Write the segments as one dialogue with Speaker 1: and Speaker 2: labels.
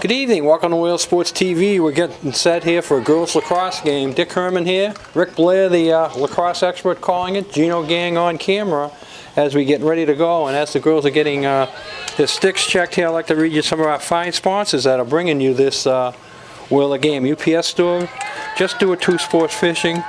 Speaker 1: Good evening, welcome to Wheel Sports TV. We're getting set here for a girls lacrosse game. Dick Herman here, Rick Blair, the lacrosse expert, calling it, Gino Gang on camera as we get ready to go. And as the girls are getting their sticks checked here, I'd like to read you some of our fine sponsors that are bringing you this Wheeler game. UPS Store, Just Do It 2 Sports Fishing,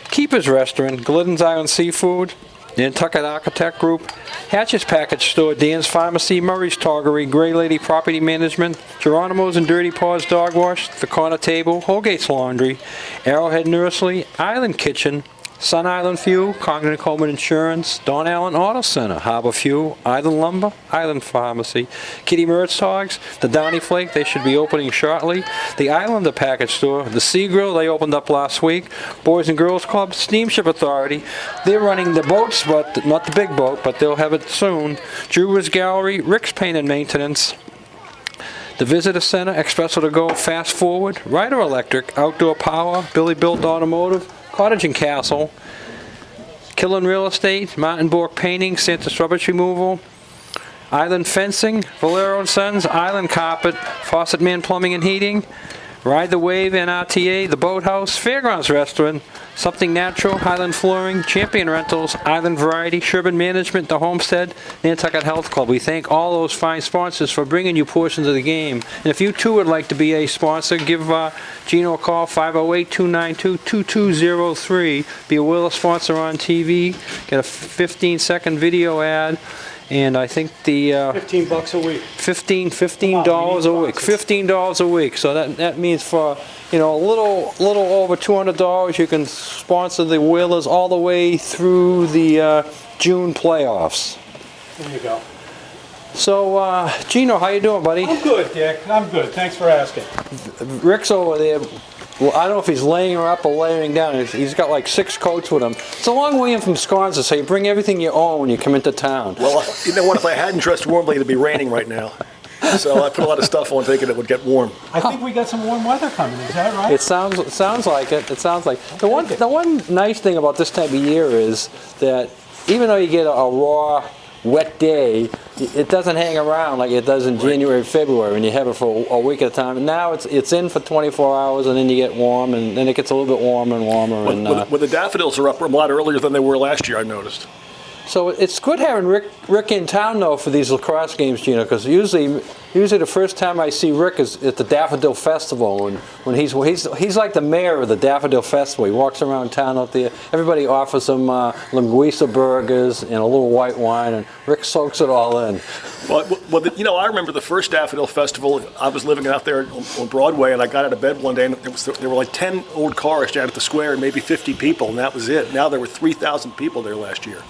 Speaker 1: Keeper's Restaurant, Glidden's Island Seafood, Nantucket Architect Group, Hatch's Package Store, Dan's Pharmacy, Murray's Toggery, Gray Lady Property Management, Geronimo's and Dirty Paws Dog Wash, The Corner Table, Holgate's Laundry, Arrowhead Nursery, Island Kitchen, Sun Island Fuel, Congdon Coleman Insurance, Don Allen Auto Center, Harbor Fuel, Island Lumber, Island Pharmacy, Kitty Mertz Hogs, the Downy Flake, they should be opening shortly, the Islander Package Store, the Sea Grill, they opened up last week, Boys and Girls Club, Steamship Authority, they're running the boats, but not the big boat, but they'll have it soon, Jewelers Gallery, Rick's Paint and Maintenance, the Visitor Center, Espresso to Go, Fast Forward, Ryder Electric, Outdoor Power, Billy Built Automotive, Cottage and Castle, Killen Real Estate, Mountain Bork Painting, Santa's Rubbish Removal, Island Fencing, Valero and Sons, Island Carpet, Faucet Man Plumbing and Heating, Ride the Wave and RTA, The Boathouse, Fairgrounds Restaurant, Something Natural, Highland Flooring, Champion Rentals, Island Variety, Sherburne Management, The Homestead, Nantucket Health Club. We thank all those fine sponsors for bringing you portions of the game. And if you too would like to be a sponsor, give Gino a call, 508-292-2203. Be a Wheeler sponsor on TV. Get a 15-second video ad. And I think the
Speaker 2: $15 a week.
Speaker 1: $15 a week. $15 a week. So that means for a little over $200, you can sponsor the Whalers all the way through the June playoffs.
Speaker 2: There you go.
Speaker 1: So Gino, how you doing, buddy?
Speaker 2: I'm good, Dick. I'm good. Thanks for asking.
Speaker 1: Rick's over there. Well, I don't know if he's laying her up or laying down. He's got like 6 coats with him. It's a long way in from Sconsa, so you bring everything you own when you come into town.
Speaker 3: Well, you know what? If I hadn't dressed warmly, it'd be raining right now. So I put a lot of stuff on thinking it would get warm.
Speaker 2: I think we got some warm weather coming. Is that right?
Speaker 1: It sounds like it. It sounds like the one nice thing about this time of year is that even though you get a raw, wet day, it doesn't hang around like it does in January, February when you have it for a week at a time. And now it's in for 24 hours and then you get warm and then it gets a little bit warmer and warmer.
Speaker 3: Well, the daffodils are up a lot earlier than they were last year, I noticed.
Speaker 1: So it's good having Rick in town though for these lacrosse games, Gino, because usually the first time I see Rick is at the Daffodil Festival, and when he's like the mayor of the Daffodil Festival. He walks around town out there. Everybody offers him linguiça burgers and a little white wine, and Rick soaks it all in.
Speaker 3: Well, I remember the first Daffodil Festival. I was living out there on Broadway, and I got out of bed one day, and there were like 10 old cars down at the square, and maybe 50 people, and that was it. Now there were 3,000 people there last year.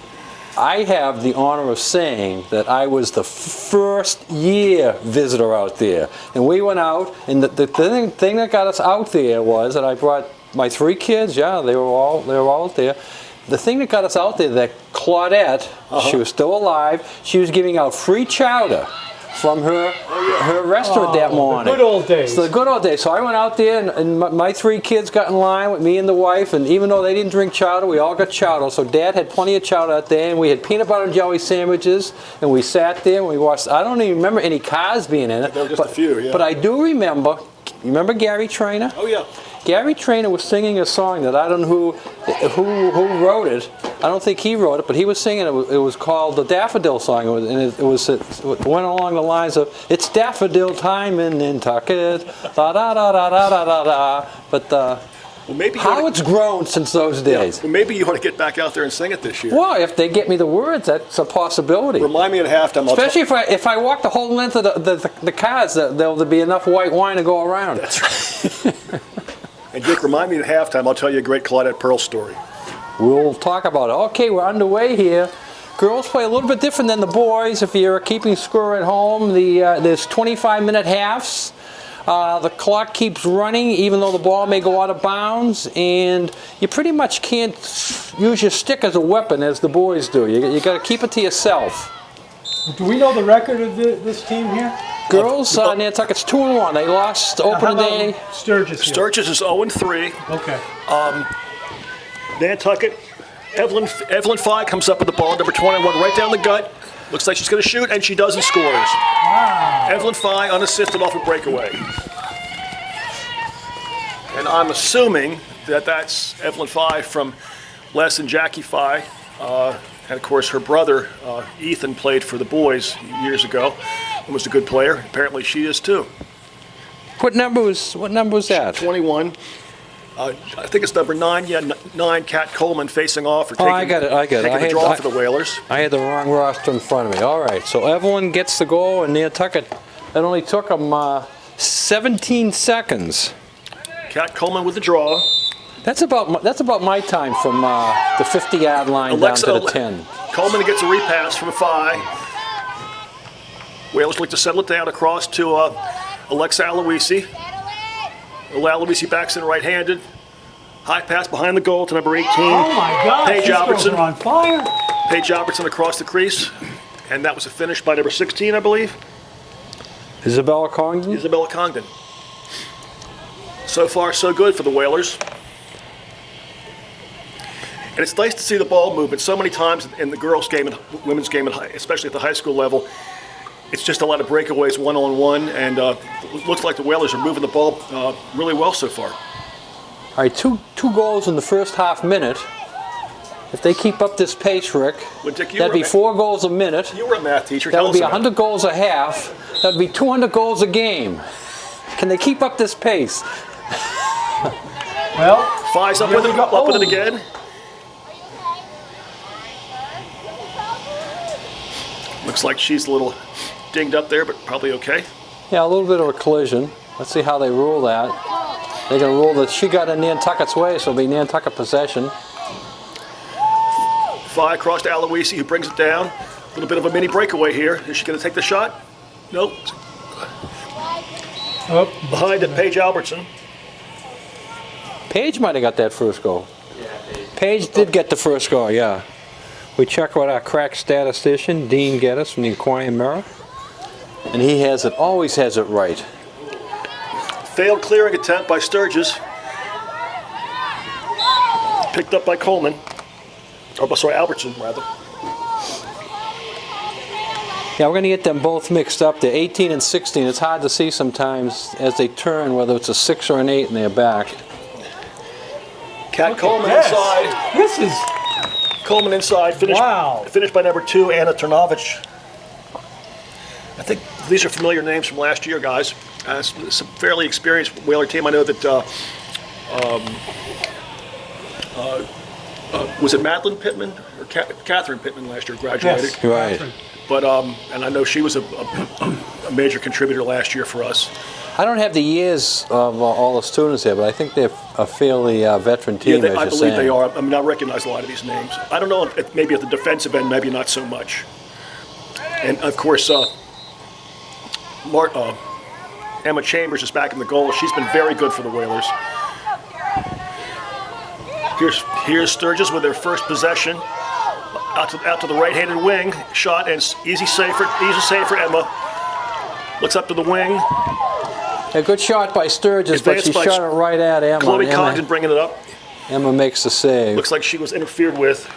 Speaker 1: I have the honor of saying that I was the first year visitor out there. And we went out, and the thing that got us out there was that I brought my 3 kids, they were all out there. The thing that got us out there, that Claudette, she was still alive, she was giving out free chowder from her restaurant that morning.
Speaker 2: The good old days.
Speaker 1: So the good old days. So I went out there, and my 3 kids got in line with me and the wife, and even though they didn't drink chowder, we all got chowder. So Dad had plenty of chowder out there, and we had peanut butter and jelly sandwiches, and we sat there and we watched. I don't even remember any cars being in it.
Speaker 3: There were just a few, yeah.
Speaker 1: But I do remember. You remember Gary Trainer?
Speaker 3: Oh yeah.
Speaker 1: Gary Trainer was singing a song that I don't know who wrote it. I don't think he wrote it, but he was singing it. It was called the Daffodil Song, it went along the lines of "It's daffodil time in Nantucket, da da da da da da da da." But how it's grown since those days.
Speaker 3: Yeah. Well, maybe you ought to get back out there and sing it this year.
Speaker 1: Well, if they get me the words, that's a possibility.
Speaker 3: Remind me at halftime.
Speaker 1: Especially if I walk the whole length of the cars, there'll be enough white wine to go around.
Speaker 3: That's right. And Dick, remind me at halftime. I'll tell you a great Claudette Pearl story.
Speaker 1: We'll talk about it. Okay, we're underway here. Girls play a little bit different than the boys. If you're keeping score at home, there's 25-minute halves. The clock keeps running even though the ball may go out of bounds, and you pretty much can't use your stick as a weapon as the boys do. You got to keep it to yourself.
Speaker 2: Do we know the record of this team here?
Speaker 1: Girls, Nantucket's 2-1. They lost opening day.
Speaker 2: Sturgis here?
Speaker 3: Sturgis is 0-3.
Speaker 2: Okay.
Speaker 3: Nantucket, Evelyn Fye comes up with the ball, number 21, right down the gut. Looks like she's going to shoot, and she does and scores.
Speaker 2: Wow.
Speaker 3: Evelyn Fye unassisted off a breakaway. And I'm assuming that that's Evelyn Fye from Les and Jackie Fye. And of course, her brother, Ethan, played for the boys years ago and was a good player. Apparently she is too.
Speaker 1: What number was that?
Speaker 3: 21. I think it's number 9. Yeah, 9, Kat Coleman facing off or
Speaker 1: Oh,
Speaker 3: taking,
Speaker 1: I got it.
Speaker 3: taking the draw for the Whalers.
Speaker 1: I had the wrong roster in front of me. All right, so Evelyn gets the goal, and Nantucket, it only took them 17 seconds.
Speaker 3: Kat Coleman with the draw.
Speaker 1: That's about my time from the 50-yard line down to the 10.
Speaker 3: Coleman gets a repass from Fye. Whalers look to settle it down across to Alexa Aloisi. Aloisi backs in right-handed. High pass behind the goal to number 18.
Speaker 2: Oh my God,
Speaker 3: Paige
Speaker 2: these girls
Speaker 3: Albertson.
Speaker 2: are on fire.
Speaker 3: Paige Albertson across the crease. And that was a finish by number 16, I believe.
Speaker 1: Isabella Congdon?
Speaker 3: Isabella Congdon. So far, so good for the Whalers. And it's nice to see the ball movement. So many times in the girls' game and women's game, especially at the high school level, it's just a lot of breakaways one-on-one, and it looks like the Whalers are moving the ball really well so far.
Speaker 1: All right, two goals in the first half minute. If they keep up this pace, Rick,
Speaker 3: Well, Dick,
Speaker 1: that'd be 4 goals a minute.
Speaker 3: You were a math teacher.
Speaker 1: That
Speaker 3: Tell
Speaker 1: would
Speaker 3: us
Speaker 1: be
Speaker 3: about it.
Speaker 1: 100 goals a half. That would be 200 goals a game. Can they keep up this pace?
Speaker 2: Well,
Speaker 3: Fye's up
Speaker 2: here
Speaker 3: with
Speaker 2: we
Speaker 3: it,
Speaker 2: go.
Speaker 3: up with it
Speaker 2: Oh.
Speaker 3: again. Looks like she's a little dinged up there, but probably okay.
Speaker 1: Yeah, a little bit of a collision. Let's see how they rule that. They're going to rule that she got in Nantucket's way, so it'll be Nantucket possession.
Speaker 3: Fye across to Aloisi, who brings it down. A little bit of a mini breakaway here. Is she going to take the shot? Nope.
Speaker 2: Oh,
Speaker 3: Behind it, Paige Albertson.
Speaker 1: Paige might have got that first goal. Paige did get the first goal, yeah. We check with our crack statistician, Dean Geddes from the Aquarium Mirror. And he has it, always has it right.
Speaker 3: Failed clearing attempt by Sturgis. Picked up by Coleman. Oh, sorry, Albertson, rather.
Speaker 1: Yeah, we're going to get them both mixed up. They're 18 and 16. It's hard to see sometimes as they turn whether it's a 6 or an 8 in their back.
Speaker 3: Kat Coleman
Speaker 2: yes.
Speaker 3: inside.
Speaker 2: This is
Speaker 3: Coleman inside. Finished by number 2, Anna Trnovich. I think these are familiar names from last year, guys. Some fairly experienced Whaler team. I know that was it Madeline Pittman or Catherine Pittman last year graduated.
Speaker 2: yes.
Speaker 1: Right.
Speaker 3: But and I know she was a major contributor last year for us.
Speaker 1: I don't have the years of all the students here, but I think they're a fairly veteran team,
Speaker 3: Yeah,
Speaker 1: as
Speaker 3: I
Speaker 1: you're
Speaker 3: believe
Speaker 1: saying.
Speaker 3: they are. I mean, I recognize a lot of these names. I don't know if maybe at the defensive end, maybe not so much. And of course, Emma Chambers is back in the goal. She's been very good for the Whalers. Here's Sturgis with their first possession. Out to the right-handed wing, shot and easy save for Emma. Looks up to the wing.
Speaker 1: A good shot by Sturgis, but she
Speaker 3: Advanced by
Speaker 1: shot it right at Emma.
Speaker 3: Chloe Congdon bringing it up.
Speaker 1: Emma makes the save.
Speaker 3: Looks like she was interfered with.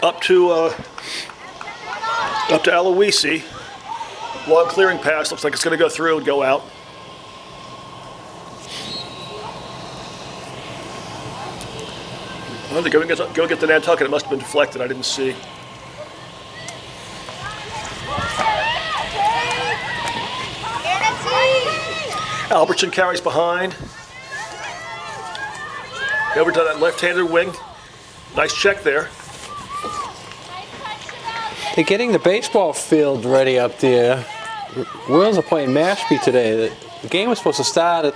Speaker 3: Up to Aloisi. Long clearing pass. Looks like it's going to go through and go out. Well, they go get the Nantucket. It must have been deflected. I didn't see. Albertson carries behind. Over to that left-handed wing. Nice check there.
Speaker 1: They're getting the baseball field ready up there. Wales are playing Mashpee today. The game was supposed to start at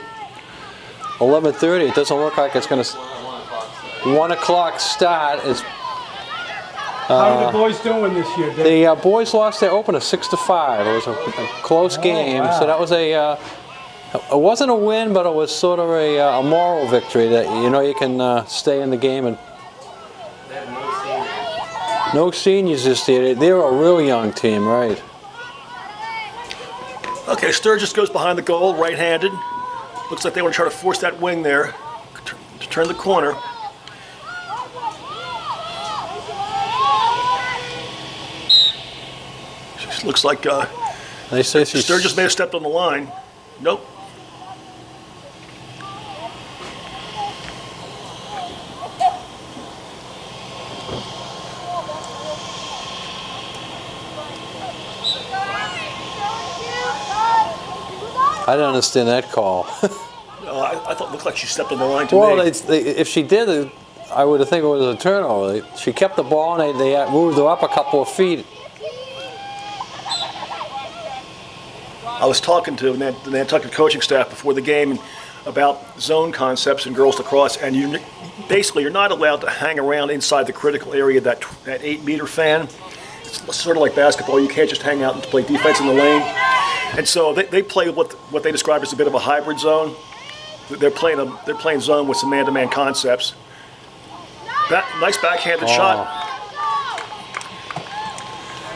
Speaker 1: 11:30. It doesn't look like it's going to. 1 o'clock start. Is
Speaker 2: how are the boys doing this year, Dick?
Speaker 1: the boys lost their opener 6-5. It was a close game,
Speaker 2: wow.
Speaker 1: so that was it wasn't a win, but it was sort of a moral victory that you can stay in the game. And no seniors this year. They're a real young team, right?
Speaker 3: Okay, Sturgis goes behind the goal, right-handed. Looks like they want to try to force that wing there. turn the corner. She looks like
Speaker 1: They say she's
Speaker 3: Sturgis may have stepped on the line. Nope.
Speaker 1: I don't understand that call.
Speaker 3: I thought it looked like she stepped on the line to
Speaker 1: Well,
Speaker 3: me.
Speaker 1: if she did, I would have think it was a turnover. She kept the ball and they moved her up a couple of feet.
Speaker 3: I was talking to the Nantucket coaching staff before the game about zone concepts in girls lacrosse, and you're not allowed to hang around inside the critical area, that 8-meter fan. It's sort of like basketball. You can't just hang out and play defense in the lane. And so they play what they describe as a bit of a hybrid zone. They're playing zone with some man-to-man concepts. Nice backhanded shot.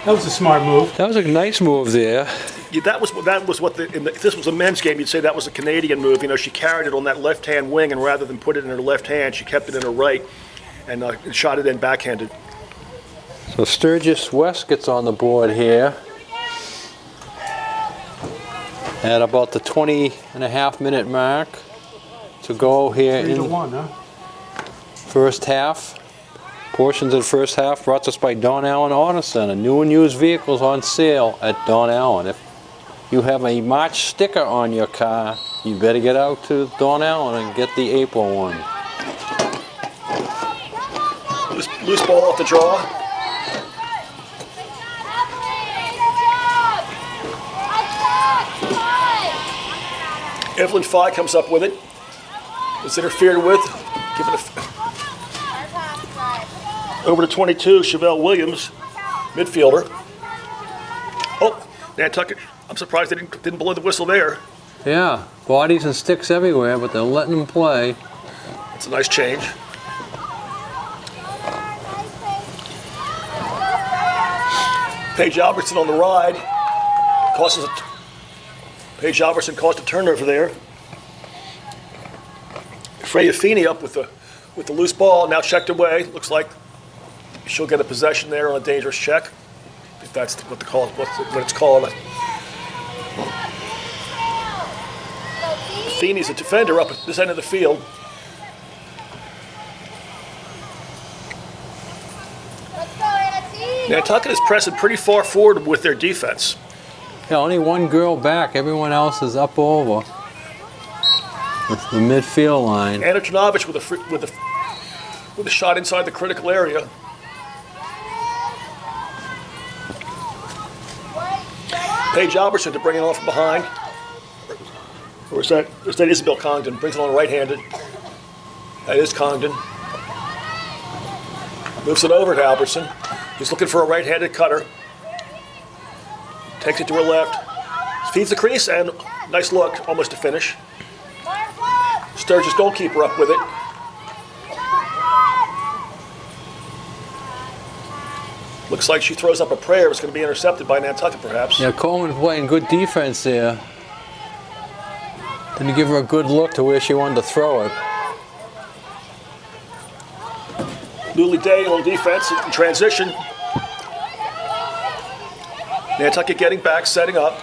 Speaker 2: That was a smart move.
Speaker 1: That was a nice move there.
Speaker 3: Yeah, that was what if this was a men's game, you'd say that was a Canadian move. You know, she carried it on that left-hand wing, and rather than put it in her left hand, she kept it in her right and shot it in backhanded.
Speaker 1: So Sturgis West gets on the board here at about the 20.5-minute mark to go here
Speaker 2: 3-1, huh?
Speaker 1: first half. Portions of the first half brought to us by Don Allen Auto Center. New and used vehicles on sale at Don Allen. If you have a March sticker on your car, you better get out to Don Allen and get the April one.
Speaker 3: Loose ball off the draw. Evelyn Fye comes up with it. It's interfered with. Give it over to 22, Chevelle Williams, midfielder. Oh, Nantucket. I'm surprised they didn't blow the whistle there.
Speaker 1: Yeah, bodies and sticks everywhere, but they're letting them play.
Speaker 3: That's a nice change. Paige Albertson on the ride. Paige Albertson caused a turnover there. Freya Feeney up with the loose ball, now checked away. Looks like she'll get a possession there on a dangerous check, if that's what it's called. Feeney's a defender up at this end of the field. Nantucket is pressing pretty far forward with their defense.
Speaker 1: Yeah, only one girl back. Everyone else is up over the midfield line.
Speaker 3: Anna Trnovich with a shot inside the critical area. Paige Albertson to bring it on from behind. Or is that Isabel Congdon? Brings it on right-handed. That is Congdon. Moves it over to Albertson. He's looking for a right-handed cutter. Takes it to her left. Feeds the crease, and nice look, almost to finish. Sturgis goalkeeper up with it. Looks like she throws up a prayer. It's going to be intercepted by Nantucket, perhaps.
Speaker 1: Yeah, Coleman playing good defense there. Didn't give her a good look to where she wanted to throw it.
Speaker 3: Luli Day on defense in transition. Nantucket getting back, setting up.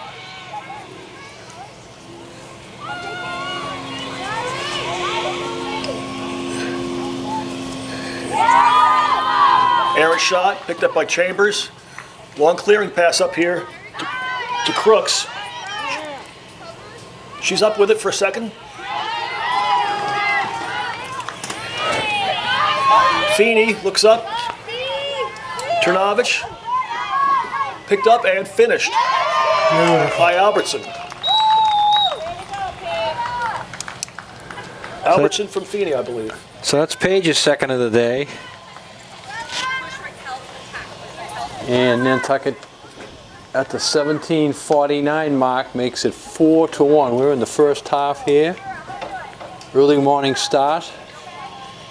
Speaker 3: Aaron shot, picked up by Chambers. Long clearing pass up here to Crooks. She's up with it for a second. Feeney looks up. Trnovich picked up and finished by Albertson. Albertson from Feeney, I believe.
Speaker 1: So that's Paige's second of the day. And Nantucket at the 17:49 mark makes it 4-1. We're in the first half here. Early morning start.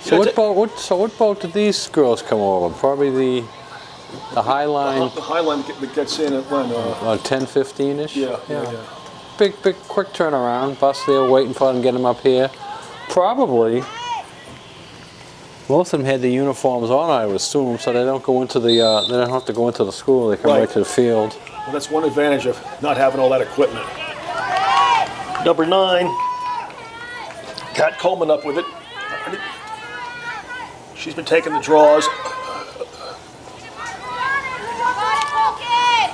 Speaker 1: So what boat did these girls come over? Probably the High Line.
Speaker 3: The High Line that gets in at when?
Speaker 1: 10:15ish.
Speaker 3: Yeah.
Speaker 1: Big quick turnaround. Bus there waiting for them, get them up here. Probably Most of them had the uniforms on, I would assume, so they don't go into the. They don't have to go into the school. They come right to the field.
Speaker 3: Well, that's one advantage of not having all that equipment. Number 9, Kat Coleman up with it. She's been taking the draws.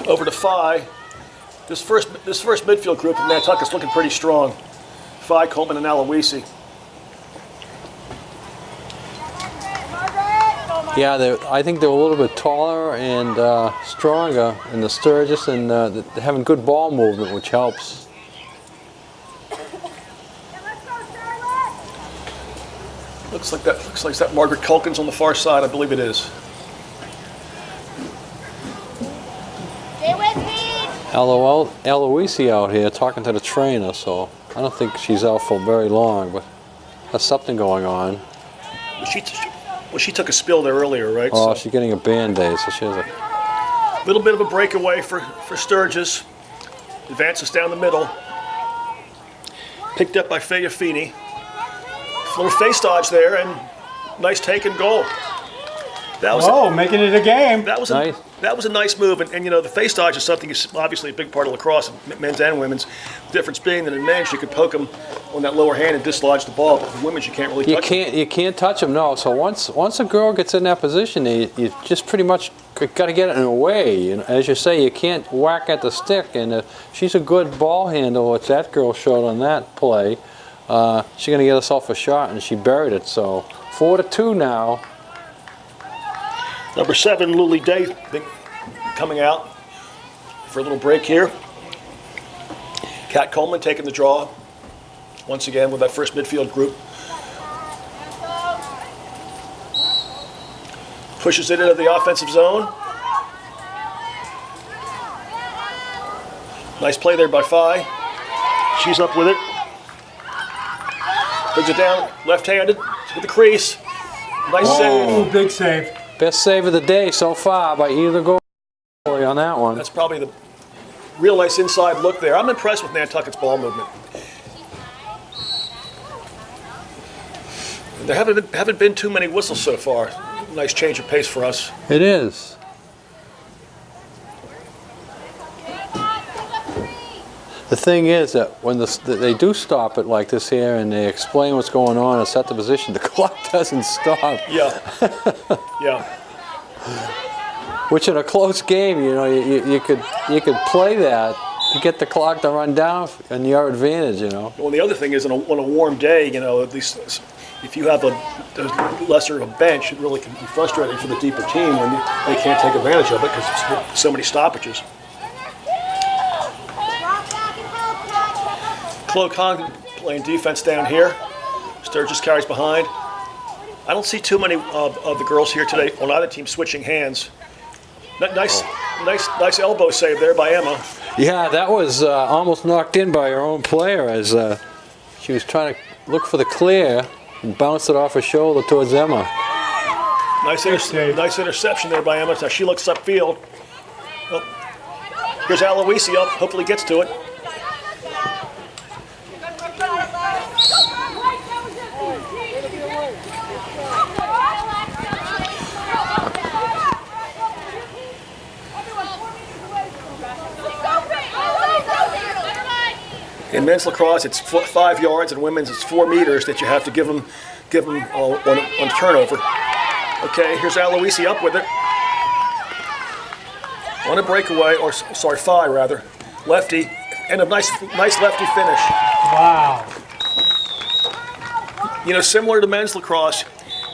Speaker 3: Over to Phi. This first midfield group in Nantucket's looking pretty strong. Phi, Coleman, and Aloisi.
Speaker 1: Yeah, I think they're a little bit taller and stronger in the Sturgis, and they're having good ball movement, which helps.
Speaker 3: Looks like that Margaret Culkin's on the far side. I believe it is.
Speaker 1: Aloisi out here talking to the trainer, so I don't think she's out for very long, but there's something going on.
Speaker 3: She took a spill there earlier, right?
Speaker 1: Oh, she's getting a Band-Aid, so she has a
Speaker 3: little bit of a breakaway for Sturgis. Advances down the middle. Picked up by Fayafini. Little face dodge there, and nice take and goal.
Speaker 2: Making it a game.
Speaker 3: That was
Speaker 1: nice.
Speaker 3: That was a nice move, and you know, the face dodge is something that's obviously a big part of lacrosse, men's and women's. The difference being that in men's you could poke them on that lower hand and dislodge the ball, but in women's you can't really touch them.
Speaker 1: You can't touch them, no. So once a girl gets in that position, you just pretty much got to get it in a way. You know, as you say, you can't whack at the stick, and she's a good ball handler, which that girl showed on that play. She's going to get herself a shot, and she buried it. So 4-2 now.
Speaker 3: Number 7, Luli Day, coming out for a little break here. Kat Coleman taking the draw once again with that first midfield group. Pushes it into the offensive zone. Nice play there by Phi. She's up with it. Brings it down, left-handed to the crease. Nice save.
Speaker 2: Oh, big save.
Speaker 1: Best save of the day so far by either goalie on that one.
Speaker 3: That's probably the real nice inside look there. I'm impressed with Nantucket's ball movement. There haven't been too many whistles so far. Nice change of pace for us.
Speaker 1: It is. The thing is that when they do stop it like this here and they explain what's going on and set the position, the clock doesn't stop.
Speaker 3: Yeah. Yeah.
Speaker 1: Which in a close game, you know, you could play that to get the clock to run down in your advantage, you know.
Speaker 3: Well, the other thing is on a warm day, you know, at least if you have a lesser of a bench, it really can be frustrating for the deeper team when they can't take advantage of it because there's so many stoppages. Chloe Kong playing defense down here. Sturgis carries behind. I don't see too many of the girls here today on either team switching hands. Nice elbow save there by Emma.
Speaker 1: Yeah, that was almost knocked in by her own player as she was trying to look for the clear and bounced it off her shoulder towards Emma.
Speaker 3: Nice interception there by Emma. Now she looks upfield. Oh. Here's Aloisi up. Hopefully gets to it. In men's lacrosse, it's 5 yards, and women's it's 4 meters that you have to give them on turnover. Okay, here's Aloisi up with it. On a breakaway, or sorry, Phi rather, lefty, and a nice lefty finish.
Speaker 2: Wow.
Speaker 3: You know, similar to men's lacrosse,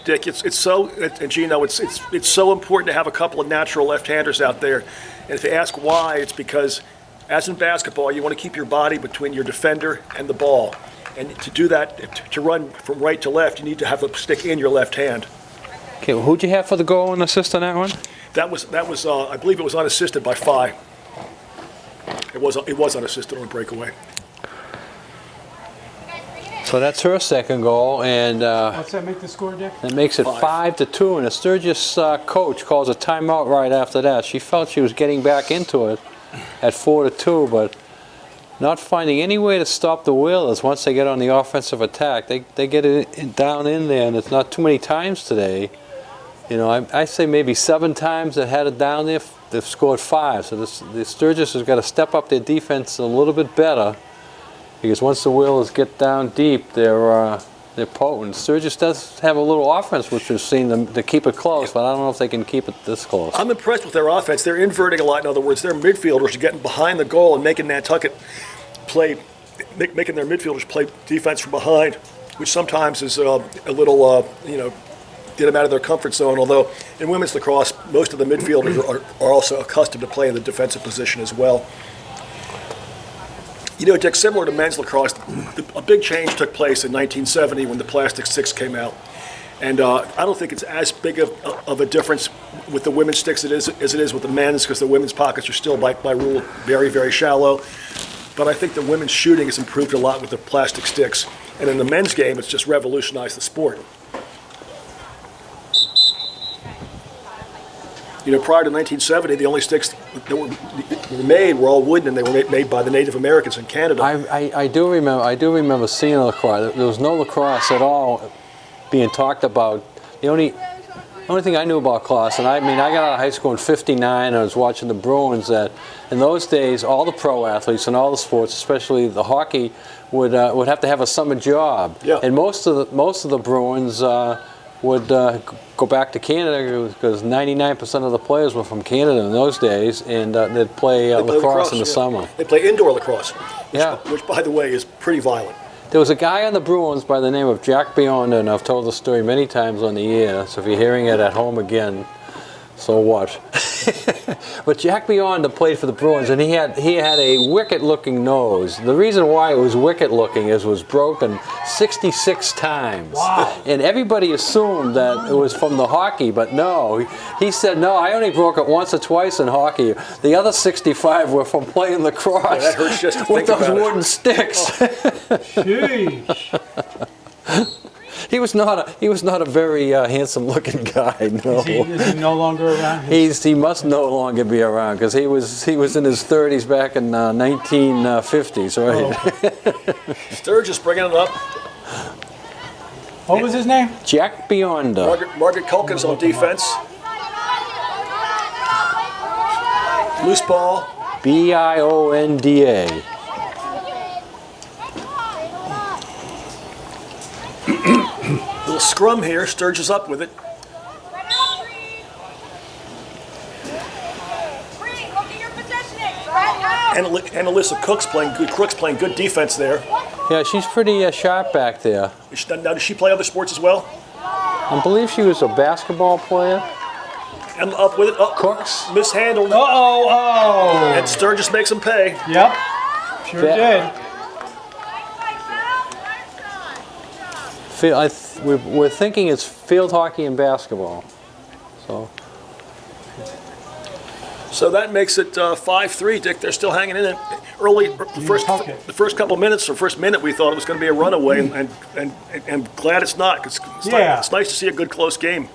Speaker 3: Dick, it's so, and Gino, it's so important to have a couple of natural left-handers out there. And if you ask why, it's because, as in basketball, you want to keep your body between your defender and the ball. And to do that, to run from right to left, you need to have the stick in your left hand.
Speaker 1: Okay, well, who'd you have for the goal and assist on that one?
Speaker 3: That was I believe it was unassisted by Phi. It was unassisted on a breakaway.
Speaker 1: So that's her second goal, and
Speaker 2: What's that make the score, Dick?
Speaker 1: that makes it 5-2. And the Sturgis coach calls a timeout right after that. She felt she was getting back into it at 4-2, but not finding any way to stop the Whalers once they get on the offensive attack. They get it down in there, and it's not too many times today. You know, I say maybe 7 times they had it down there. They've scored 5. So the Sturgis has got to step up their defense a little bit better, because once the Whalers get down deep, they're potent. Sturgis does have a little offense, which we've seen them to keep it close, but I don't know if they can keep it this close.
Speaker 3: I'm impressed with their offense. They're inverting a lot. In other words, their midfielders are getting behind the goal and making Nantucket play, making their midfielders play defense from behind, which sometimes is a little, get them out of their comfort zone. Although in women's lacrosse, most of the midfielders are also accustomed to playing the defensive position as well. You know, Dick, similar to men's lacrosse, a big change took place in 1970 when the plastic sticks came out. And I don't think it's as big of a difference with the women's sticks as it is with the men's, because the women's pockets are still, by rule, very, very shallow. But I think the women's shooting has improved a lot with the plastic sticks. And in the men's game, it's just revolutionized the sport. You know, prior to 1970, the only sticks that were made were all wooden, and they were made by the Native Americans in Canada.
Speaker 1: I do remember seeing lacrosse. There was no lacrosse at all being talked about. The only thing I knew about lacrosse, and I mean, I got out of high school in '59. I was watching the Bruins. That in those days, all the pro athletes and all the sports, especially the hockey, would have to have a summer job.
Speaker 3: Yeah.
Speaker 1: And most of the Bruins would go back to Canada, because 99% of the players were from Canada in those days, and they'd play lacrosse in the summer.
Speaker 3: They play indoor lacrosse,
Speaker 1: Yeah.
Speaker 3: which, by the way, is pretty violent.
Speaker 1: There was a guy on the Bruins by the name of Jack Beyonder, and I've told the story many times on the air, so if you're hearing it at home again, so what? But Jack Beyonder played for the Bruins, and he had a wicked-looking nose. The reason why it was wicked-looking is it was broken 66 times.
Speaker 2: Wow.
Speaker 1: And everybody assumed that it was from the hockey, but no. He said, no, I only broke it once or twice in hockey. The other 65 were from playing lacrosse.
Speaker 3: Yeah, that hurts just to
Speaker 1: with
Speaker 3: think
Speaker 1: those
Speaker 3: about it.
Speaker 1: wooden sticks.
Speaker 2: Sheesh.
Speaker 1: He was not a very handsome-looking guy. No.
Speaker 2: Is he no longer around?
Speaker 1: He must no longer be around, because he was in his 30s back in 1950s, right?
Speaker 2: Oh.
Speaker 3: Sturgis bringing it up.
Speaker 2: What was his name?
Speaker 1: Jack Beyonder.
Speaker 3: Margaret Culkins on defense. Loose ball.
Speaker 1: Bionda.
Speaker 3: Little scrum here. Sturgis up with it. And Alyssa Crooks playing good defense there.
Speaker 1: Yeah, she's pretty sharp back there.
Speaker 3: Now, does she play other sports as well?
Speaker 1: I believe she was a basketball player.
Speaker 3: And up with it.
Speaker 1: Crooks.
Speaker 3: Mishandled.
Speaker 2: Oh.
Speaker 3: And Sturgis makes him pay.
Speaker 2: Yep. Sure did.
Speaker 1: We're thinking it's field hockey and basketball.
Speaker 3: So that makes it 5-3, Dick. They're still hanging in it. Early, the first couple minutes, or first minute, we thought it was going to be a runaway, and glad it's not. It's nice to see a good close game.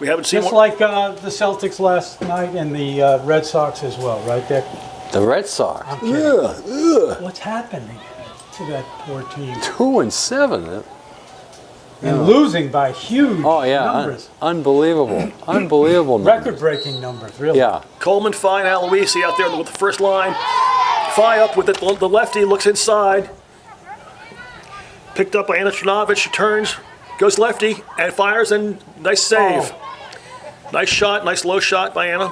Speaker 3: We haven't seen
Speaker 2: Just
Speaker 3: one.
Speaker 2: like the Celtics last night and the Red Sox as well, right, Dick?
Speaker 1: The Red Sox.
Speaker 2: What's happening to that poor team?
Speaker 1: 2-7.
Speaker 2: And losing by huge numbers.
Speaker 1: Unbelievable. Unbelievable numbers.
Speaker 2: Record-breaking numbers, really.
Speaker 1: Yeah.
Speaker 3: Coleman, Fine, Aloisi out there with the first line. Fi up with it. The lefty looks inside. Picked up by Anna Trnovich. Turns, goes lefty, and fires, and nice save. Nice shot, nice low shot by Anna.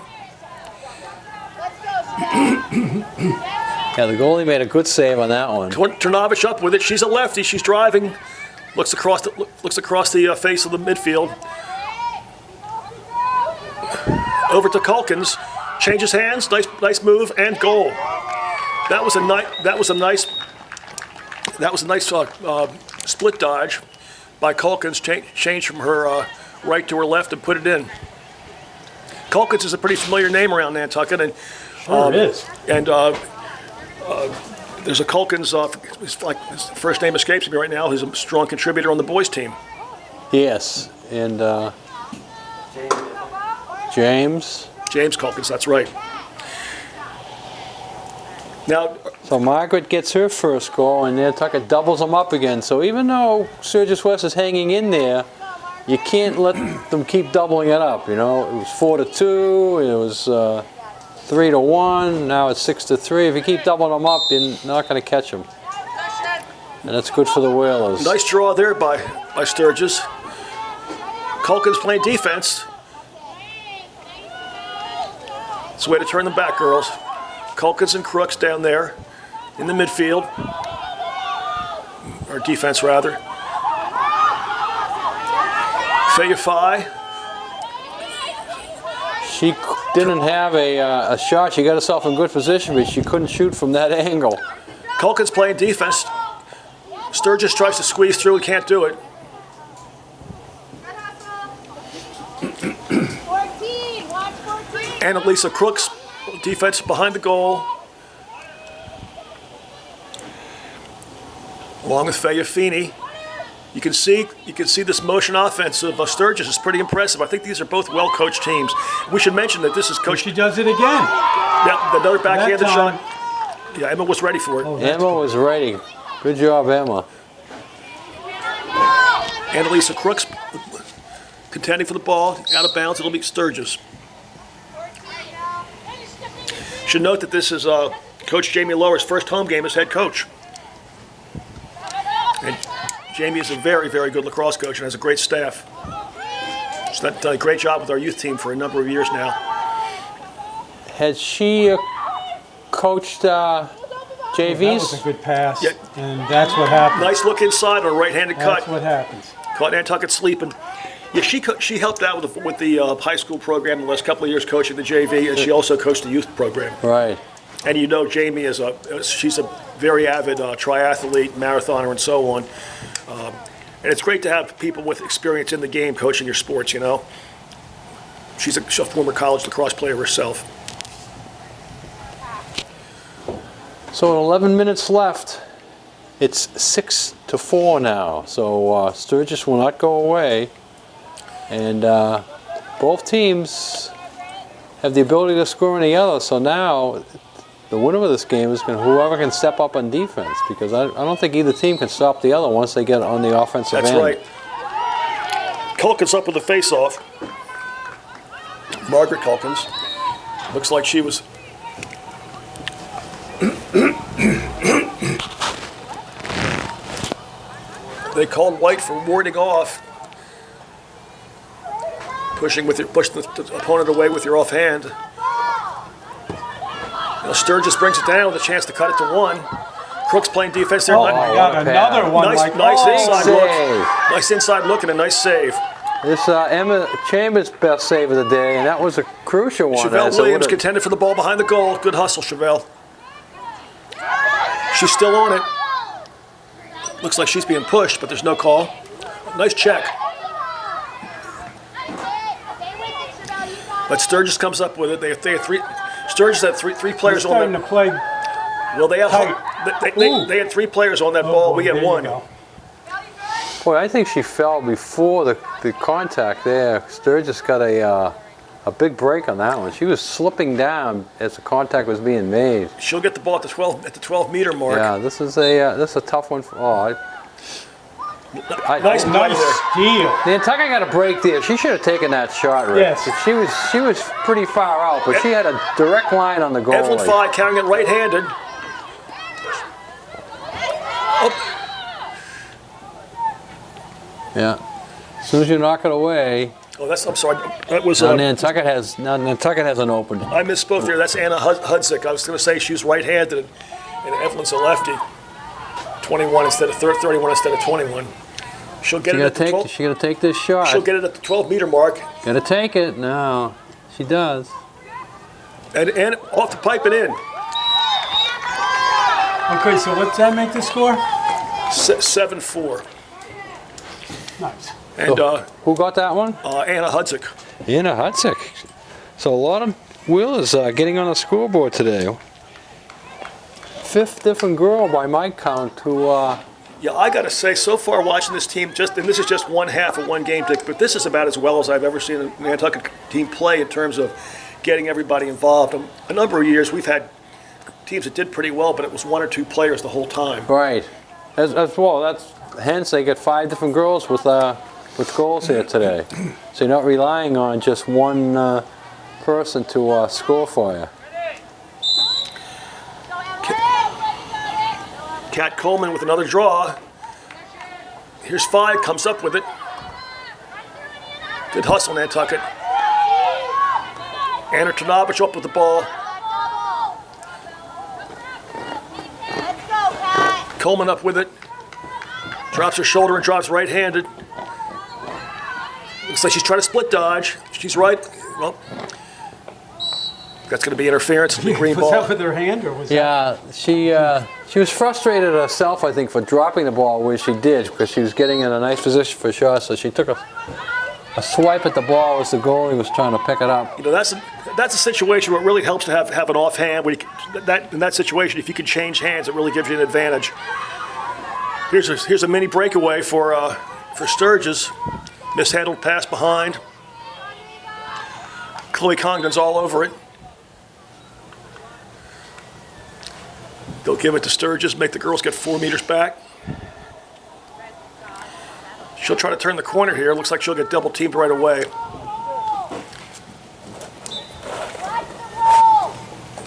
Speaker 1: Yeah, the goalie made a good save on that one.
Speaker 3: Trnovich up with it. She's a lefty. She's driving. Looks across the face of the midfield. Over to Culkins. Changes hands. Nice move and goal. That was a nice split dodge by Culkins. Changed from her right to her left and put it in. Culkins is a pretty familiar name around Nantucket, and
Speaker 2: Sure it is.
Speaker 3: And there's a Culkins, his first name escapes me right now, who's a strong contributor on the boys' team.
Speaker 1: Yes, and James
Speaker 3: Culkins, that's right. Now,
Speaker 1: So Margaret gets her first goal, and Nantucket doubles them up again. So even though Sturgis West is hanging in there, you can't let them keep doubling it up. You know, it was 4-2, it was 3-1, now it's 6-3. If you keep doubling them up, you're not going to catch them. And that's good for the Whalers.
Speaker 3: nice draw there by Sturgis. Culkin's playing defense. It's a way to turn them back, girls. Culkins and Crooks down there in the midfield. Or defense, rather. Fayafai.
Speaker 1: She didn't have a shot. She got herself in good position, but she couldn't shoot from that angle.
Speaker 3: Culkin's playing defense. Sturgis tries to squeeze through and can't do it.
Speaker 4: 14, watch 14.
Speaker 3: Annalisa Crooks, defense behind the goal. Along with Fayafini. You can see this motion offense of Sturgis is pretty impressive. I think these are both well-coached teams. We should mention that this is
Speaker 2: She
Speaker 3: coached.
Speaker 2: does it again.
Speaker 3: Yeah, another backhanded
Speaker 2: That
Speaker 3: shot.
Speaker 2: time-
Speaker 3: Yeah, Emma was ready for it.
Speaker 2: Oh, that's
Speaker 1: Emma was ready. Good job, Emma.
Speaker 3: Annalisa Crooks contending for the ball, out of bounds. It'll be Sturgis. Should note that this is Coach Jamie Lower's first home game as head coach. And Jamie is a very, very good lacrosse coach and has a great staff. She's done a great job with our youth team for a number of years now.
Speaker 1: Has she coached
Speaker 2: That was a
Speaker 1: JVs?
Speaker 2: good pass,
Speaker 3: Yeah.
Speaker 2: and that's what happens.
Speaker 3: Nice look inside on a right-handed
Speaker 2: That's
Speaker 3: cut.
Speaker 2: what happens.
Speaker 3: Caught Nantucket sleeping. Yeah, she helped out with the high school program the last couple of years coaching the JV, and she also coached the youth program.
Speaker 1: Right.
Speaker 3: And you know Jamie she's a very avid triathlete, marathoner, and so on. And it's great to have people with experience in the game coaching your sports, you know. She's a former college lacrosse player herself.
Speaker 1: So 11 minutes left. It's 6-4 now. So Sturgis will not go away. And both teams have the ability to score on the other. So now the winner of this game is whoever can step up on defense, because I don't think either team can stop the other once they get on the offensive
Speaker 3: That's
Speaker 1: end.
Speaker 3: right. Culkins up with the face-off. Margaret Culkins. Looks like she was... They called white for warding off. Push the opponent away with your offhand. Now Sturgis brings it down with a chance to cut it to one. Crooks playing defense there.
Speaker 2: Oh, my God,
Speaker 1: what a
Speaker 2: another
Speaker 1: pass.
Speaker 2: one
Speaker 3: Nice,
Speaker 2: like
Speaker 3: nice
Speaker 2: oh,
Speaker 3: inside
Speaker 1: save.
Speaker 3: look. Nice inside look and a nice save.
Speaker 1: This Emma Chambers' best save of the day, and that was a crucial one.
Speaker 3: Chevelle
Speaker 1: as it
Speaker 3: Williams
Speaker 1: would've-
Speaker 3: contended for the ball behind the goal. Good hustle, Chevelle. She's still on it. Looks like she's being pushed, but there's no call. Nice check. But Sturgis comes up with it. They have three. Sturgis had three
Speaker 2: They're
Speaker 3: players on
Speaker 2: starting to
Speaker 3: that.
Speaker 2: play.
Speaker 3: Well, they have.
Speaker 2: tight.
Speaker 3: They had three players on that
Speaker 2: Oh,
Speaker 3: ball.
Speaker 2: boy,
Speaker 3: We
Speaker 2: there
Speaker 3: had
Speaker 2: you
Speaker 3: one.
Speaker 2: go.
Speaker 1: Boy, I think she fell before the contact there. Sturgis got a big break on that one. She was slipping down as the contact was being made.
Speaker 3: She'll get the ball at the 12 meter mark.
Speaker 1: Yeah, this is a tough one.
Speaker 3: Nice play
Speaker 2: Nice
Speaker 3: there.
Speaker 2: steal.
Speaker 1: Nantucket got a break there. She should have taken that shot, Rick.
Speaker 2: Yes.
Speaker 1: She was pretty far out, but she had a direct line on the
Speaker 3: Evelyn
Speaker 1: goalie.
Speaker 3: Fye carrying it right-handed.
Speaker 1: Yeah. As soon as you knock it away,
Speaker 3: Oh, I'm sorry. That was.
Speaker 1: Nantucket has an open.
Speaker 3: I misspoke there. That's Anna Hudzik. I was going to say she's right-handed, and Evelyn's a lefty. 21 instead of 31 instead of 21. She'll get it at the 12.
Speaker 1: She gotta take this shot.
Speaker 3: She'll get it at the 12 meter mark,
Speaker 1: Gotta take it. No, she does.
Speaker 3: and off the pipe and in.
Speaker 2: Okay, so what's that make the score?
Speaker 3: 7-4.
Speaker 2: Nice.
Speaker 3: And
Speaker 1: Who got that one?
Speaker 3: Anna Hudzik.
Speaker 1: Anna Hudzik. So a lot of Whalers getting on the scoreboard today. Fifth different girl by my count who.
Speaker 3: Yeah, I got to say, so far watching this team, and this is just one half of one game, Dick, but this is about as well as I've ever seen a Nantucket team play in terms of getting everybody involved. A number of years we've had teams that did pretty well, but it was 1 or 2 players the whole time.
Speaker 1: Right. As well, that's hence they get 5 different girls with goals here today. So you're not relying on just one person to score for you.
Speaker 3: Kat Coleman with another draw. Here's 5, comes up with it. Good hustle, Nantucket. Anna Trnovich up with the ball.
Speaker 4: Let's go, Kat.
Speaker 3: Coleman up with it. Drops her shoulder and drops right-handed. Looks like she's trying to split dodge. She's right. Well, that's going to be interference. It'll be green
Speaker 2: Was
Speaker 3: ball.
Speaker 2: that with her hand or was
Speaker 1: Yeah, she was frustrated herself, I think, for dropping the ball where she did, because she was getting in a nice position for sure. So she took a swipe at the ball as the goalie was trying to pick it up.
Speaker 3: You know, that's a situation where it really helps to have an offhand. Where in that situation, if you can change hands, it really gives you an advantage. Here's a mini breakaway for Sturgis. Mishandled pass behind. Chloe Congdon's all over it. They'll give it to Sturgis, make the girls get 4 meters back. She'll try to turn the corner here. Looks like she'll get double teamed right away.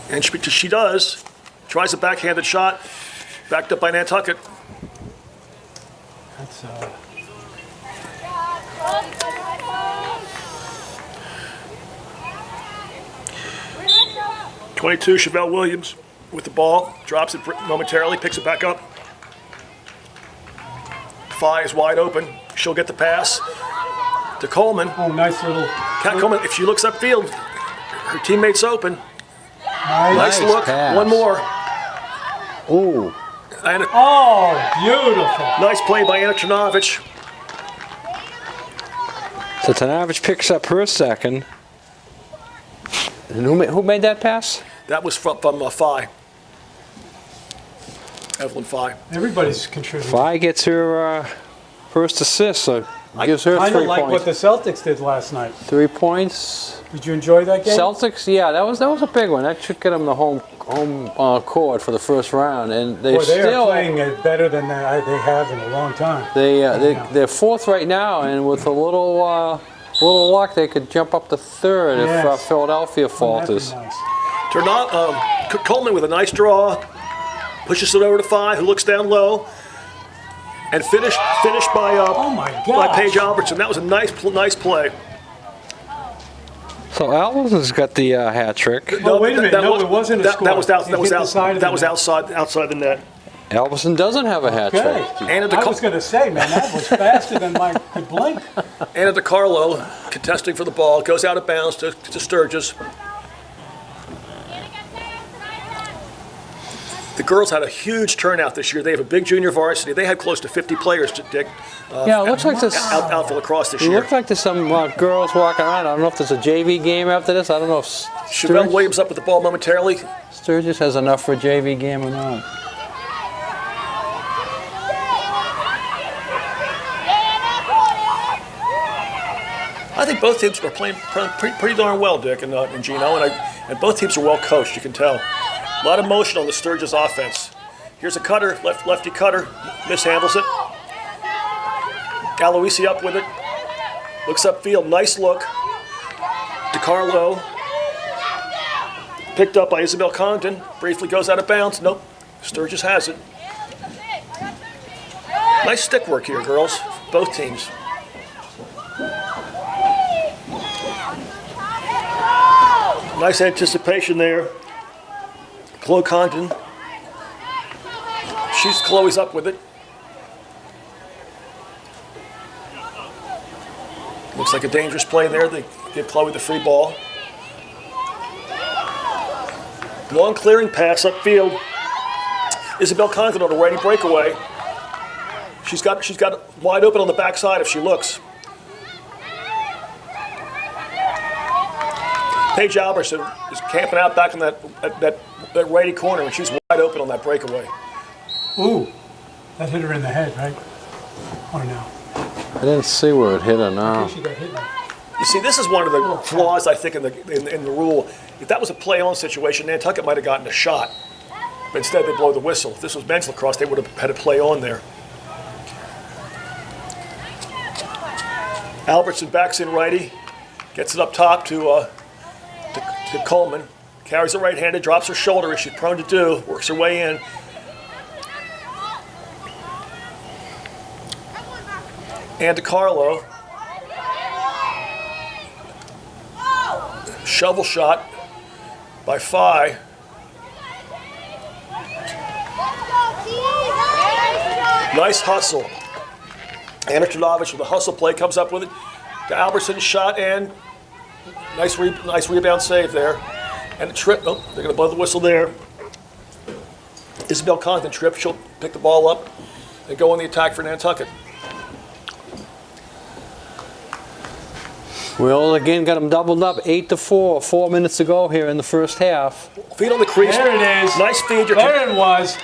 Speaker 3: And she does. Tries a backhanded shot. Backed up by Nantucket.
Speaker 2: That's
Speaker 3: 22, Chevelle Williams with the ball. Drops it momentarily, picks it back up. Phi is wide open. She'll get the pass to Coleman.
Speaker 2: oh, nice little.
Speaker 3: Kat Coleman, if she looks upfield, her teammate's open. Nice look.
Speaker 1: Pass.
Speaker 3: One more.
Speaker 1: Ooh.
Speaker 3: And
Speaker 2: Oh, beautiful.
Speaker 3: nice play by Anna Trnovich.
Speaker 1: So Trnovich picks up her second. And who made that pass?
Speaker 3: That was from Phi. Evelyn Phi.
Speaker 2: Everybody's contributing.
Speaker 1: Phi gets her first assist, so gives her
Speaker 2: Kind
Speaker 1: 3
Speaker 2: of like
Speaker 1: points.
Speaker 2: what the Celtics did last night.
Speaker 1: 3 points.
Speaker 2: Did you enjoy that game?
Speaker 1: Celtics, yeah, that was a big one. That should get them the home court for the first round, and
Speaker 2: Boy, they are playing it better than they have in a long time.
Speaker 1: they're 4th right now, and with a little luck, they could jump up to 3rd if
Speaker 2: Yes.
Speaker 1: Philadelphia
Speaker 2: Wouldn't that be
Speaker 1: falters.
Speaker 2: nice?
Speaker 3: Coleman with a nice draw. Pushes it over to Phi, who looks down low. And finished by
Speaker 2: Oh my
Speaker 3: by
Speaker 2: gosh.
Speaker 3: Paige Albertson. That was a nice play.
Speaker 1: So Allison's got the hat trick.
Speaker 2: Oh, wait a minute. No, it wasn't a score.
Speaker 3: That was
Speaker 2: It hit the side of the net.
Speaker 3: outside the net.
Speaker 1: Allison doesn't have a hat
Speaker 2: Okay.
Speaker 1: trick.
Speaker 3: Anna
Speaker 2: I was going to say, man, that was faster than I could blink.
Speaker 3: Anna DiCarlo contesting for the ball, goes out of bounds to Sturgis. The girls had a huge turnout this year. They have a big junior varsity. They had close to 50 players, Dick,
Speaker 1: Yeah, it looks like this.
Speaker 3: out for lacrosse this
Speaker 1: It
Speaker 3: year.
Speaker 1: looks like there's some girls walking around. I don't know if there's a JV game after this. I don't know if
Speaker 3: Chevelle Williams up with the ball momentarily.
Speaker 1: Sturgis has enough for a JV game or not.
Speaker 3: I think both teams were playing pretty darn well, Dick and Gino, and both teams are well coached. You can tell. A lot of motion on the Sturgis offense. Here's a cutter, lefty cutter, mishandles it. Aloisi up with it. Looks upfield, nice look. DiCarlo picked up by Isabel Congdon. Briefly goes out of bounds. Nope, Sturgis has it. Nice stick work here, girls. Both teams. Nice anticipation there. Chloe Condon. Chloe's up with it. Looks like a dangerous play there. They give Chloe the free ball. Long clearing pass upfield. Isabel Condon on a ready breakaway. She's got it wide open on the backside if she looks. Paige Albertson is camping out back in that righty corner, and she's wide open on that breakaway.
Speaker 2: Ooh, that hit her in the head, right? Or no?
Speaker 1: I didn't see where it hit her
Speaker 2: I
Speaker 1: now.
Speaker 2: think she got hit in the
Speaker 3: You see, this is one of the flaws I think in the rule. If that was a play-on situation, Nantucket might have gotten a shot. Instead, they blow the whistle. If this was men's lacrosse, they would have had a play on there. Albertson backs in righty, gets it up top to Coleman. Carries it right-handed, drops her shoulder as she's prone to do, works her way in. And to Carlo. Shovel shot by Phi. Nice hustle. Anna Trudovich with a hustle play comes up with it. To Albertson's shot and nice rebound save there. And a trip. Oh, they're going to blow the whistle there. Isabel Compton trip. She'll pick the ball up and go on the attack for Nantucket.
Speaker 1: We'll again got them doubled up, 8-4. 4 minutes to go here in the first half.
Speaker 3: Feed on the crease.
Speaker 2: There it is.
Speaker 3: Nice feed.
Speaker 2: There it was.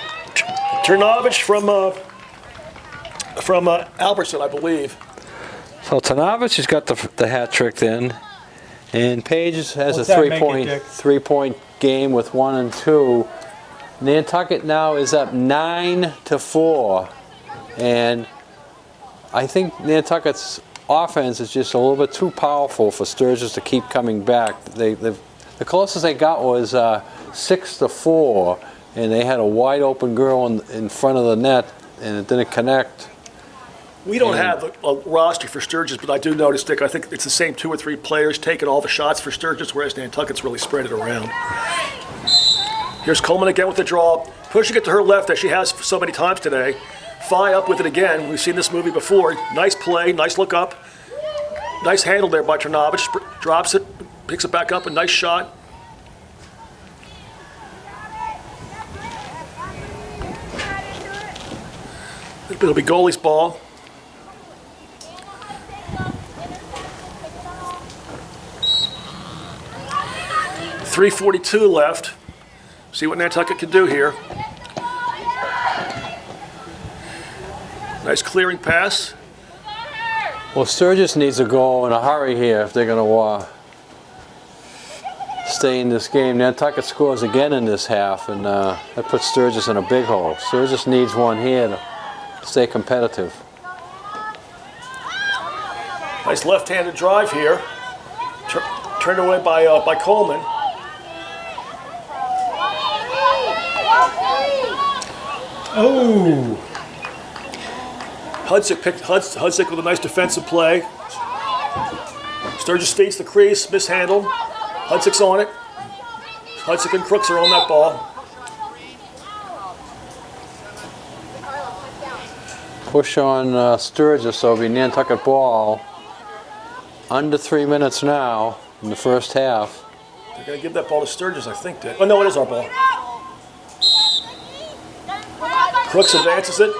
Speaker 3: Trudovich from Albertson, I believe.
Speaker 1: So Tanovich has got the hat trick then, and Page has
Speaker 2: What's
Speaker 1: a
Speaker 2: that make it, Dick?
Speaker 1: three-point game with 1 and 2. Nantucket now is up 9-4, and I think Nantucket's offense is just a little bit too powerful for Sturgis to keep coming back. The closest they got was 6-4, and they had a wide open girl in front of the net, and it didn't connect.
Speaker 3: We don't have a roster for Sturgis, but I do notice, Dick, I think it's the same 2 or 3 players taking all the shots for Sturgis, whereas Nantucket's really spread it around. Here's Coleman again with the draw, pushing it to her left as she has so many times today. Phi up with it again. We've seen this movie before. Nice play, nice look up. Nice handle there by Trudovich. Drops it, picks it back up, a nice shot. It'll be goalie's ball. .342 left. See what Nantucket can do here. Nice clearing pass.
Speaker 1: Well, Sturgis needs a goal in a hurry here if they're going to stay in this game. Nantucket scores again in this half, and that puts Sturgis in a big hole. Sturgis needs one here to stay competitive.
Speaker 3: Nice left-handed drive here. Turned away by Coleman.
Speaker 2: Oh.
Speaker 3: Hudzik with a nice defensive play. Sturgis feeds the crease, mishandled. Hudzik's on it. Hudzik and Crooks are on that ball.
Speaker 1: Push on Sturgis, so it'll be Nantucket ball. Under 3 minutes now in the first half.
Speaker 3: They're going to give that ball to Sturgis, I think, Dick. Oh, no, it is our ball. Crooks advances it.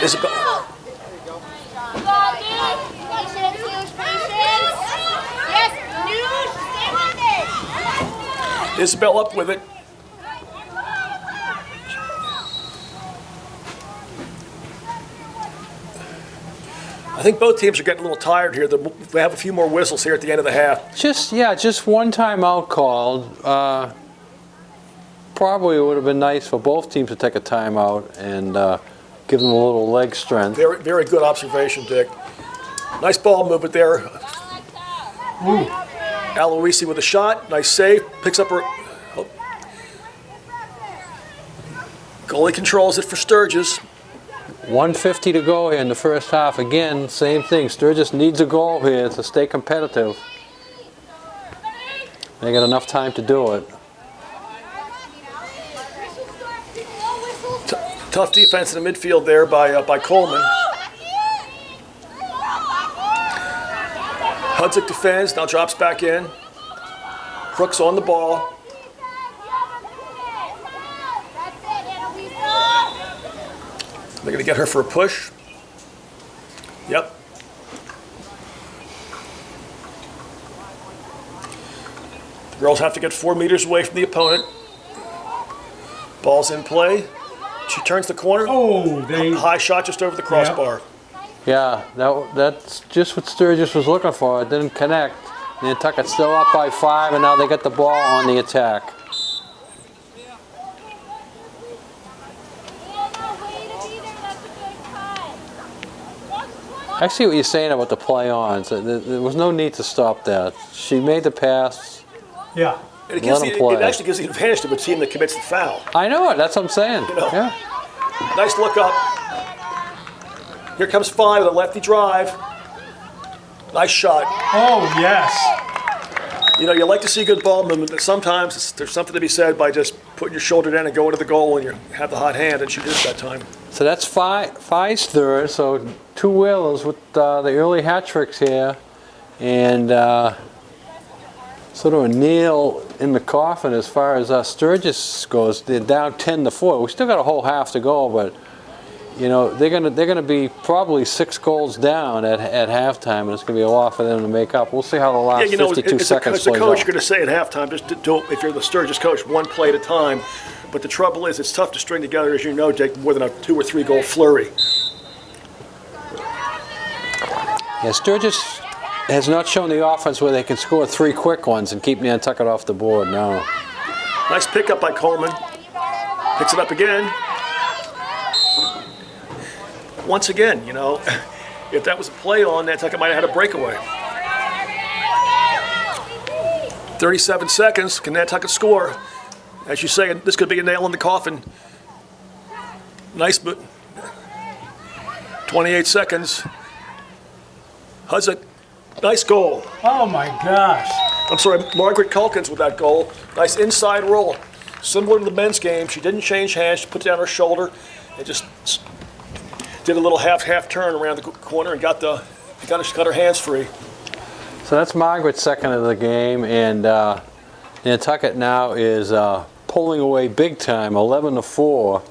Speaker 3: Isabel. Isabel up with it. I think both teams are getting a little tired here. They have a few more whistles here at the end of the half.
Speaker 1: Just one timeout called. Probably would have been nice for both teams to take a timeout and give them a little leg strength.
Speaker 3: Very, very good observation, Dick. Nice ball movement there. Aloisi with a shot. Nice save. Picks up her. Oh. Goalie controls it for Sturgis.
Speaker 1: 1:50 to go here in the first half. Again, same thing. Sturgis needs a goal here to stay competitive. They got enough time to do it.
Speaker 3: Tough defense in the midfield there by Coleman. Hudzik defends, now drops back in. Crooks on the ball. They're going to get her for a push. Yep. The girls have to get 4 meters away from the opponent. Ball's in play. She turns the corner.
Speaker 2: Oh,
Speaker 3: High shot just over the crossbar.
Speaker 1: Yeah, that's just what Sturgis was looking for. It didn't connect. Nantucket's still up by 5, and now they got the ball on the attack. I see what you're saying about the play-ons. There was no need to stop that. She made the pass.
Speaker 2: Yeah.
Speaker 3: And
Speaker 1: Let them play.
Speaker 3: it actually gives the advantage to the team that commits the foul.
Speaker 1: I know it. That's what I'm saying.
Speaker 3: You know.
Speaker 1: Yeah.
Speaker 3: Nice look up. Here comes 5, the lefty drive. Nice shot.
Speaker 2: Oh, yes.
Speaker 3: You know, you like to see good ball movement, but sometimes there's something to be said by just putting your shoulder down and going to the goal when you have the hot hand, and she did it that time.
Speaker 1: So that's Fi's third. So 2 wheelers with the early hat tricks here, and sort of a nail in the coffin as far as Sturgis goes. They're down 10-4. We still got a whole half to go, but you know they're gonna be probably 6 goals down at halftime, and it's gonna be a lot for them to make up. We'll see how the last 52 seconds
Speaker 3: as a
Speaker 1: plays
Speaker 3: coach,
Speaker 1: out.
Speaker 3: you're going to say at halftime, just don't, if you're the Sturgis coach, 1 play at a time. But the trouble is, it's tough to string together, as you know, Jake, more than a 2 or 3 goal flurry.
Speaker 1: Yeah, Sturgis has not shown the offense where they can score 3 quick ones and keep Nantucket off the board. No.
Speaker 3: Nice pickup by Coleman. Picks it up again. Once again, you know, if that was a play on, Nantucket might have had a breakaway. 37 seconds. Can Nantucket score? As you say, this could be a nail in the coffin. Nice, but 28 seconds. Hudzik, nice goal.
Speaker 2: Oh, my gosh.
Speaker 3: I'm sorry, Margaret Culkins with that goal. Nice inside roll. Similar to the men's game, she didn't change hands. She put down her shoulder and just did a little half turn around the corner and got her hands free.
Speaker 1: So that's Margaret's second of the game, and Nantucket now is pulling away big time, 11-4,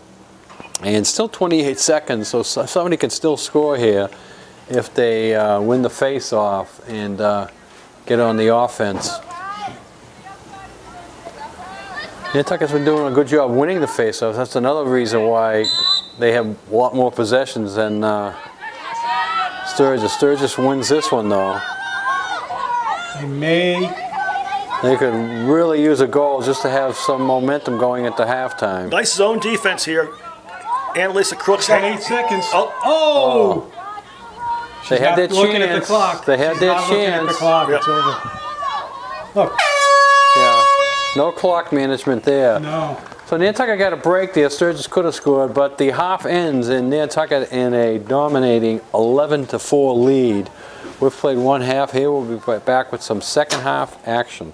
Speaker 1: and still 28 seconds. So somebody can still score here if they win the face-off and get on the offense. Nantucket's been doing a good job winning the face-offs. That's another reason why they have a lot more possessions than Sturgis. Sturgis wins this one, though. They could really use a goal just to have some momentum going into halftime.
Speaker 3: Nice zone defense here. Annalisa Crooks.
Speaker 2: 8 seconds.
Speaker 3: Oh!
Speaker 1: They had their
Speaker 2: looking at the
Speaker 1: chance.
Speaker 2: clock.
Speaker 1: They had
Speaker 2: She's
Speaker 1: their
Speaker 2: not looking at the
Speaker 1: chance.
Speaker 2: clock.
Speaker 3: Yeah.
Speaker 2: It's over. Look.
Speaker 1: Yeah. No clock management there.
Speaker 2: No.
Speaker 1: So Nantucket got a break there. Sturgis could have scored, but the half ends in Nantucket in a dominating 11-4 lead. We've played 1 half. Here we'll be back with some second half action.